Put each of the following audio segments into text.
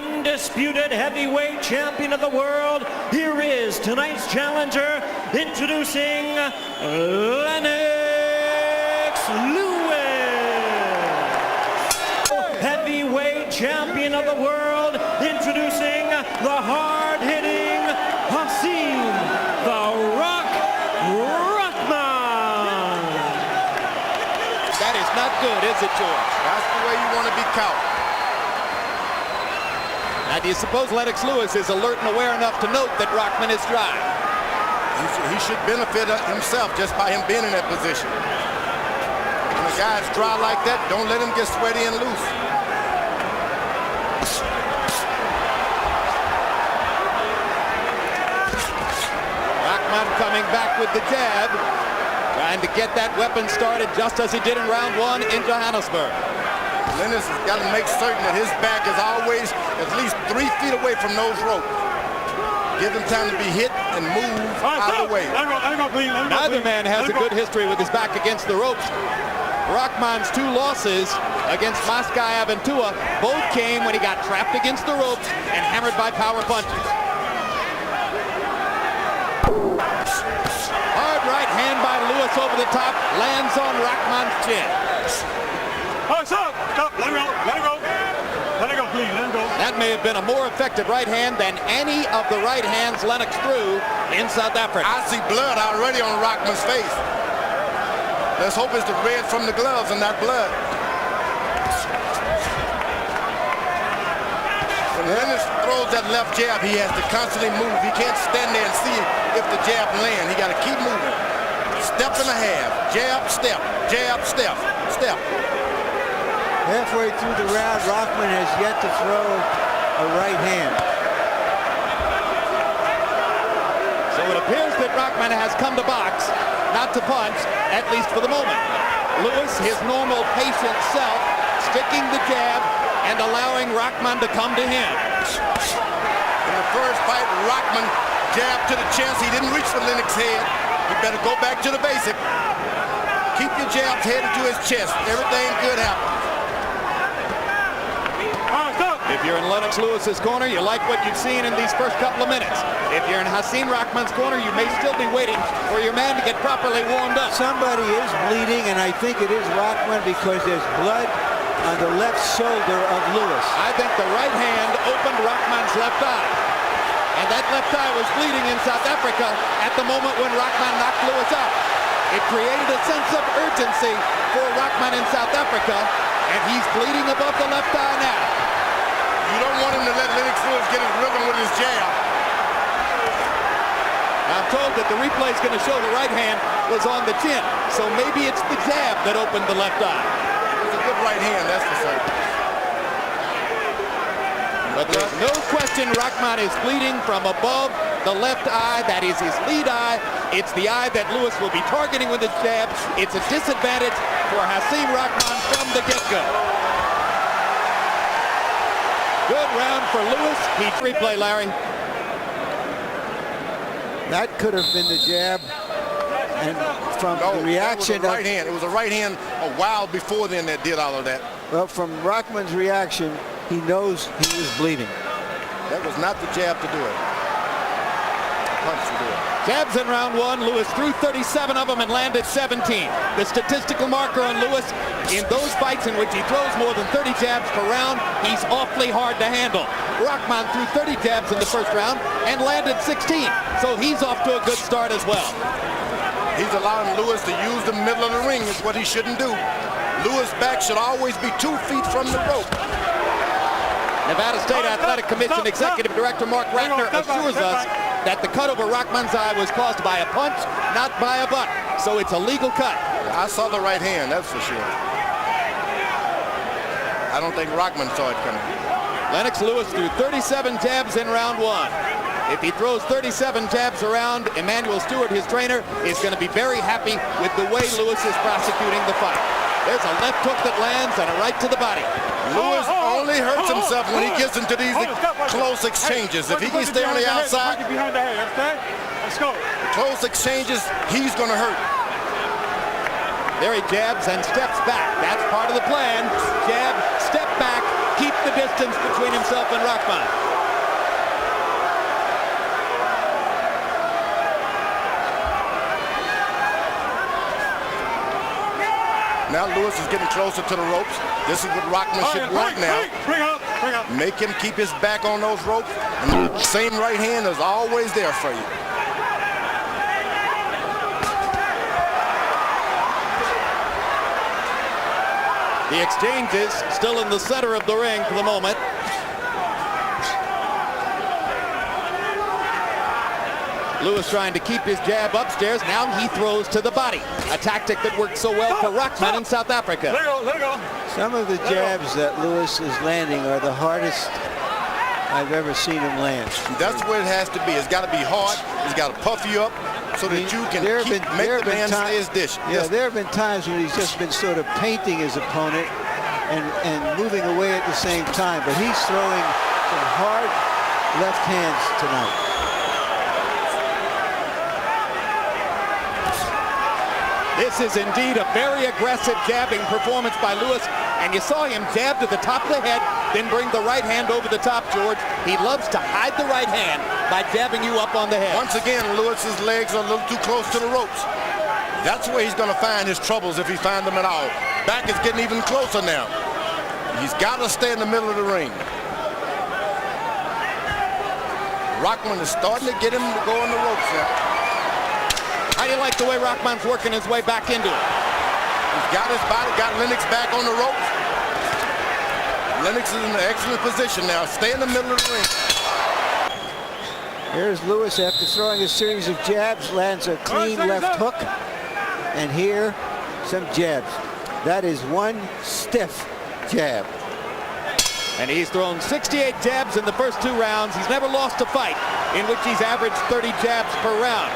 undisputed heavyweight champion of the world. Here is tonight's challenger, introducing Lenoks Luiz. Heavyweight champion of the world, introducing the hard-hitting Hasim Rahman. That is not good, is it, George? That's the way you want to be caught. Now, do you suppose Lenoks Luiz is alert and aware enough to note that Rahman is dry? He should benefit himself just by him being in that position. When a guy's dry like that, don't let him get sweaty and loose. Rahman coming back with the jab, trying to get that weapon started just as he did in round one in Johannesburg. Lenoks has got to make certain that his back is always at least 3 feet away from those ropes. Give him time to be hit and move out of the way. Neither man has a good history with his back against the ropes. Rahman's 2 losses against Maskai Aventua both came when he got trapped against the ropes and hammered by power punches. Hard right hand by Luiz over the top, lands on Rahman's chin. Oh, stop! Let him go. Let him go. Let him go, please. Let him go. That may have been a more effective right hand than any of the right hands Lenoks threw in South Africa. I see blood already on Rahman's face. Let's hope it's the red from the gloves and not blood. When Lenoks throws that left jab, he has to constantly move. He can't stand there and see if the jab lands. He got to keep moving. Step and a half. Jab, step. Jab, step. Step. Halfway through the round, Rahman has yet to throw a right hand. So it appears that Rahman has come to box, not to punch, at least for the moment. Luiz, his normal patient self, sticking the jab and allowing Rahman to come to him. In the first fight, Rahman jabbed to the chest. He didn't reach for Lenoks' head. He better go back to the basic. Keep your jabs headed to his chest. Everything good happens. If you're in Lenoks Luiz's corner, you like what you've seen in these first couple of minutes. If you're in Hasim Rahman's corner, you may still be waiting for your man to get properly warmed up. Somebody is bleeding, and I think it is Rahman because there's blood on the left shoulder of Luiz. I think the right hand opened Rahman's left eye. And that left eye was bleeding in South Africa at the moment when Rahman knocked Luiz out. It created a sense of urgency for Rahman in South Africa, and he's bleeding above the left eye now. You don't want him to let Lenoks Luiz get his rhythm with his jab. I'm told that the replay is going to show the right hand was on the chin, so maybe it's the jab that opened the left eye. It's a good right hand, that's for certain. But there's no question Rahman is bleeding from above the left eye. That is his lead eye. It's the eye that Luiz will be targeting with his jab. It's a disadvantage for Hasim Rahman from the get-go. Good round for Luiz. Replay, Larry. That could have been the jab. And from the reaction, that was a right hand. It was a right hand a while before then that did all of that. Well, from Rahman's reaction, he knows he was bleeding. That was not the jab to do it. Punch to do it. Jabs in round one. Luiz threw 37 of them and landed 17. The statistical marker on Luiz in those fights in which he throws more than 30 jabs per round, he's awfully hard to handle. Rahman threw 30 jabs in the first round and landed 16. So he's off to a good start as well. He's allowing Luiz to use the middle of the ring, is what he shouldn't do. Luiz's back should always be 2 feet from the rope. Nevada State Athletic Commission Executive Director Mark Ratner assures us that the cut over Rahman's eye was caused by a punch, not by a butt. So it's a legal cut. I saw the right hand, that's for sure. I don't think Rahman saw it coming. Lenoks Luiz threw 37 jabs in round one. If he throws 37 jabs around, Emmanuel Stewart, his trainer, is going to be very happy with the way Luiz is prosecuting the fight. There's a left hook that lands and a right to the body. Luiz only hurts himself when he gets into these close exchanges. If he can stay on the outside, close exchanges, he's going to hurt. There he jabs and steps back. That's part of the plan. Jab, step back, keep the distance between himself and Rahman. Now Luis is getting closer to the ropes. This is what Rahman should want now. Bring out. Make him keep his back on those ropes. And the same right hand is always there for you. The exchange is still in the center of the ring for the moment. Luis trying to keep his jab upstairs. Now he throws to the body. A tactic that worked so well for Rahman in South Africa. Let it go. Some of the jabs that Luis is landing are the hardest I've ever seen him land. That's where it has to be. It's got to be hard. It's got to puff you up so that you can make the man stay his dish. Yeah, there have been times when he's just been sort of painting his opponent and moving away at the same time. But he's throwing some hard left hands tonight. This is indeed a very aggressive jabbing performance by Luis, and you saw him jab to the top of the head, then bring the right hand over the top, George. He loves to hide the right hand by jabbing you up on the head. Once again, Luis's legs are a little too close to the ropes. That's where he's going to find his troubles if he finds them at all. Back is getting even closer now. He's got to stay in the middle of the ring. Rahman is starting to get him to go on the ropes now. How do you like the way Rahman's working his way back into it? He's got his body, got Lenoks back on the ropes. Lenoks is in an excellent position now. Stay in the middle of the ring. Here's Luis after throwing a series of jabs, lands a clean left hook. And here, some jabs. That is one stiff jab. And he's thrown 68 jabs in the first 2 rounds. He's never lost a fight in which he's averaged 30 jabs per round.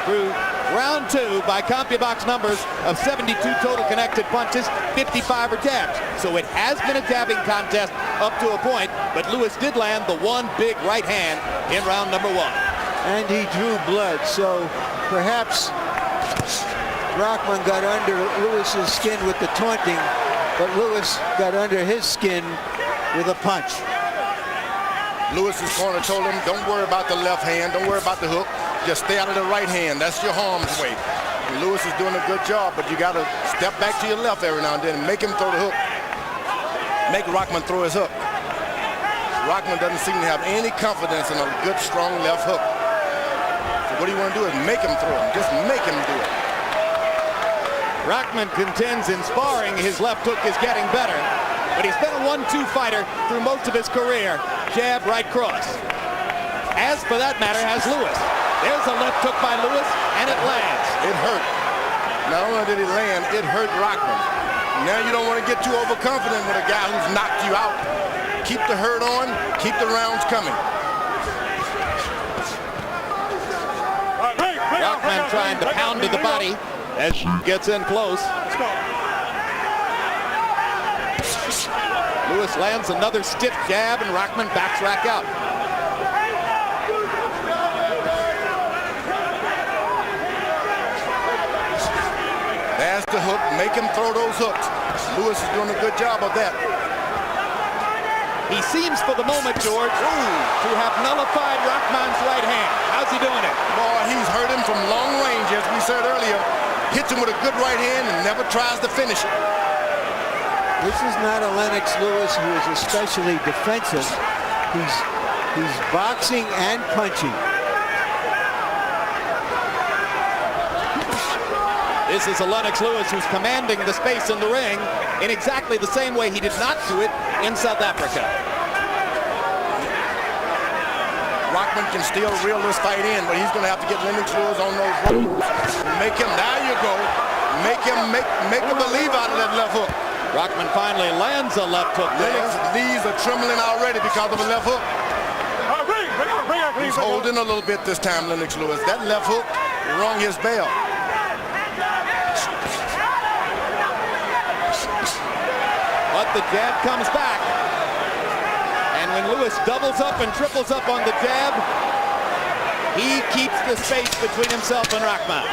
Through round 2, by CompuBox numbers of 72 total connected punches, 55 are jabs. So it has been a jabbing contest up to a point, but Luis did land the one big right hand in round number 1. And he drew blood, so perhaps Rahman got under Luis's skin with the taunting, but Luis got under his skin with a punch. Luis's corner told him, don't worry about the left hand, don't worry about the hook. Just stay out of the right hand. That's your harm's way. And Luis is doing a good job, but you got to step back to your left every now and then and make him throw the hook. Make Rahman throw his hook. Rahman doesn't seem to have any confidence in a good, strong left hook. So what do you want to do is make him throw him. Just make him do it. Rahman contends in sparring his left hook is getting better, but he's been a 1-2 fighter through most of his career. Jab, right cross. As for that matter, has Luis. There's a left hook by Luis, and it lands. It hurt. Not only did it land, it hurt Rahman. Now you don't want to get too overconfident with a guy who's knocked you out. Keep the hurt on, keep the rounds coming. Rahman trying to pound to the body as he gets in close. Luis lands another stiff jab, and Rahman backs back out. There's the hook. Make him throw those hooks. Luis is doing a good job of that. He seems for the moment, George, to have nullified Rahman's right hand. How's he doing it? Boy, he's hurt him from long range, as we said earlier. Hits him with a good right hand and never tries to finish it. This is not a Lenoks Luiz who is especially defensive. He's boxing and punching. This is a Lenoks Luiz who's commanding the space in the ring in exactly the same way he did not do it in South Africa. Rahman can still reel this fight in, but he's going to have to get Lenoks Luiz on those ropes. Make him, there you go. Make him believe out of that left hook. Rahman finally lands a left hook there. Lenoks' knees are trembling already because of a left hook. He's holding a little bit this time, Lenoks Luiz. That left hook rung his bell. But the jab comes back. And when Luis doubles up and triples up on the jab, he keeps the space between himself and Rahman.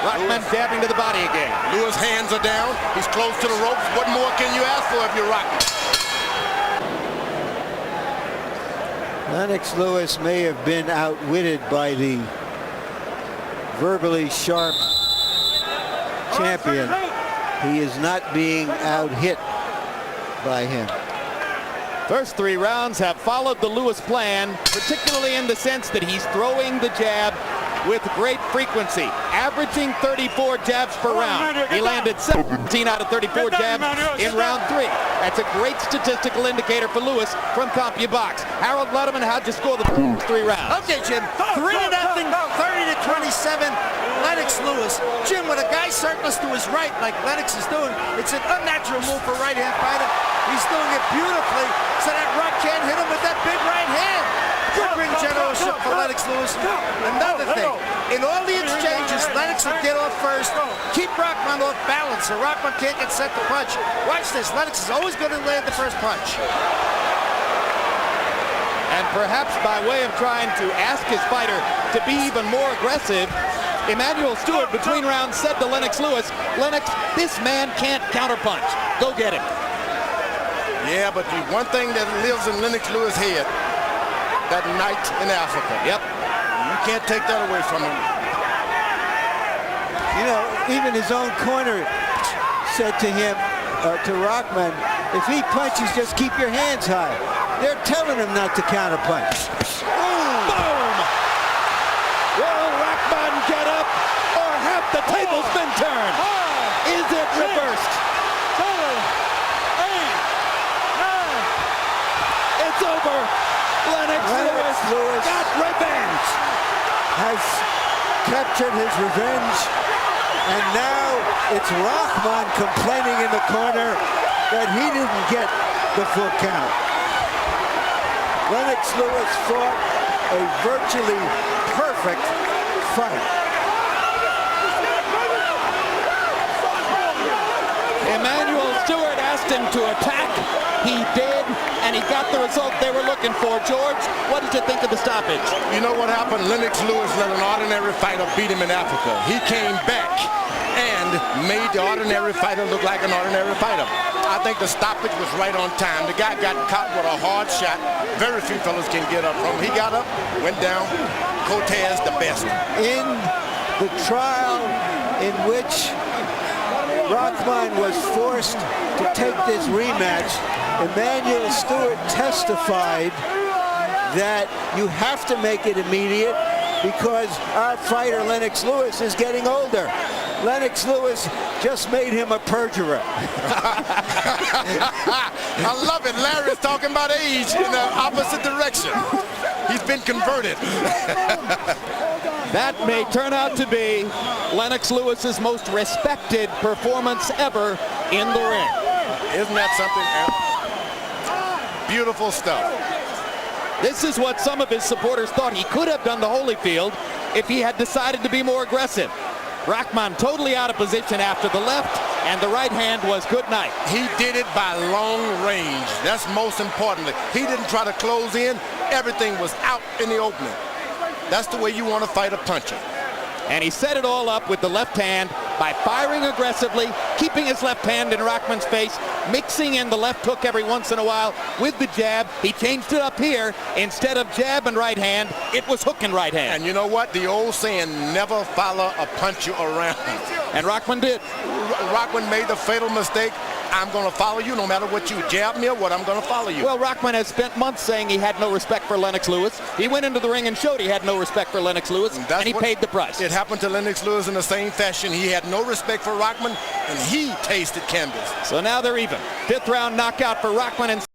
Rahman dabbing to the body again. Lewis' hands are down. He's close to the ropes. What more can you ask for if you're Rahman? Lenoks Luiz may have been outwitted by the verbally sharp champion. He is not being out-hit by him. First 3 rounds have followed the Luiz plan, particularly in the sense that he's throwing the jab with great frequency, averaging 34 jabs per round. He landed 17 out of 34 jabs in round 3. That's a great statistical indicator for Luiz from CompuBox. Harold Letterman, how'd you score the 3 rounds? Okay, Jim. 3-0, 30-27. Lenoks Luiz. Jim, when a guy circles to his right like Lenoks is doing, it's an unnatural move for a right-hand fighter. He's doing it beautifully, so that Rock can't hit him with that big right hand. Good ring generalship for Lenoks Luiz. Another thing, in all the exchanges, Lenoks will get off first, keep Rahman off balance, so Rahman can't get set to punch. Watch this, Lenoks is always going to land the first punch. And perhaps by way of trying to ask his fighter to be even more aggressive, Emanuel Stewart between rounds said to Lenoks Luiz, Lenoks, this man can't counterpunch. Go get him. Yeah, but the one thing that lives in Lenoks Luiz's head, that night in Africa. Yep. You can't take that away from him. You know, even his own corner said to him, to Rahman, if he punches, just keep your hands high. They're telling him not to counterpunch. Boom! Will Rahman get up, or have the tables been turned? Is it reversed? 7, 8, 9. It's over. Lenoks Luiz got revenge. Has captured his revenge, and now it's Rahman complaining in the corner that he didn't get the full count. Lenoks Luiz fought a virtually perfect fight. Emanuel Stewart asked him to attack. He did, and he got the result they were looking for. George, what did you think of the stoppage? You know what happened? Lenoks Luiz let an ordinary fighter beat him in Africa. He came back and made the ordinary fighter look like an ordinary fighter. I think the stoppage was right on time. The guy got caught with a hard shot. Very few fellas can get up from him. He got up, went down. Cortez the best. In the trial in which Rahman was forced to take this rematch, Emanuel Stewart testified that you have to make it immediate because our fighter Lenoks Luiz is getting older. Lenoks Luiz just made him a perjurer. I love it. Larry's talking about age in the opposite direction. He's been converted. That may turn out to be Lenoks Luiz's most respected performance ever in the ring. Isn't that something? Beautiful stuff. This is what some of his supporters thought he could have done to Holyfield if he had decided to be more aggressive. Rahman totally out of position after the left, and the right hand was good night. He did it by long range. That's most importantly. He didn't try to close in. Everything was out in the opening. That's the way you want to fight a puncher. And he set it all up with the left hand by firing aggressively, keeping his left hand in Rahman's face, mixing in the left hook every once in a while with the jab. He changed it up here. Instead of jab and right hand, it was hook and right hand. And you know what? The old saying, never follow a puncher around. And Rahman did. Rahman made the fatal mistake. I'm going to follow you no matter what you jab me or what, I'm going to follow you. Well, Rahman has spent months saying he had no respect for Lenoks Luiz. He went into the ring and showed he had no respect for Lenoks Luiz, and he paid the price. It happened to Lenoks Luiz in the same fashion. He had no respect for Rahman, and he tasted canvas. So now they're even. 5th round knockout for Rahman. And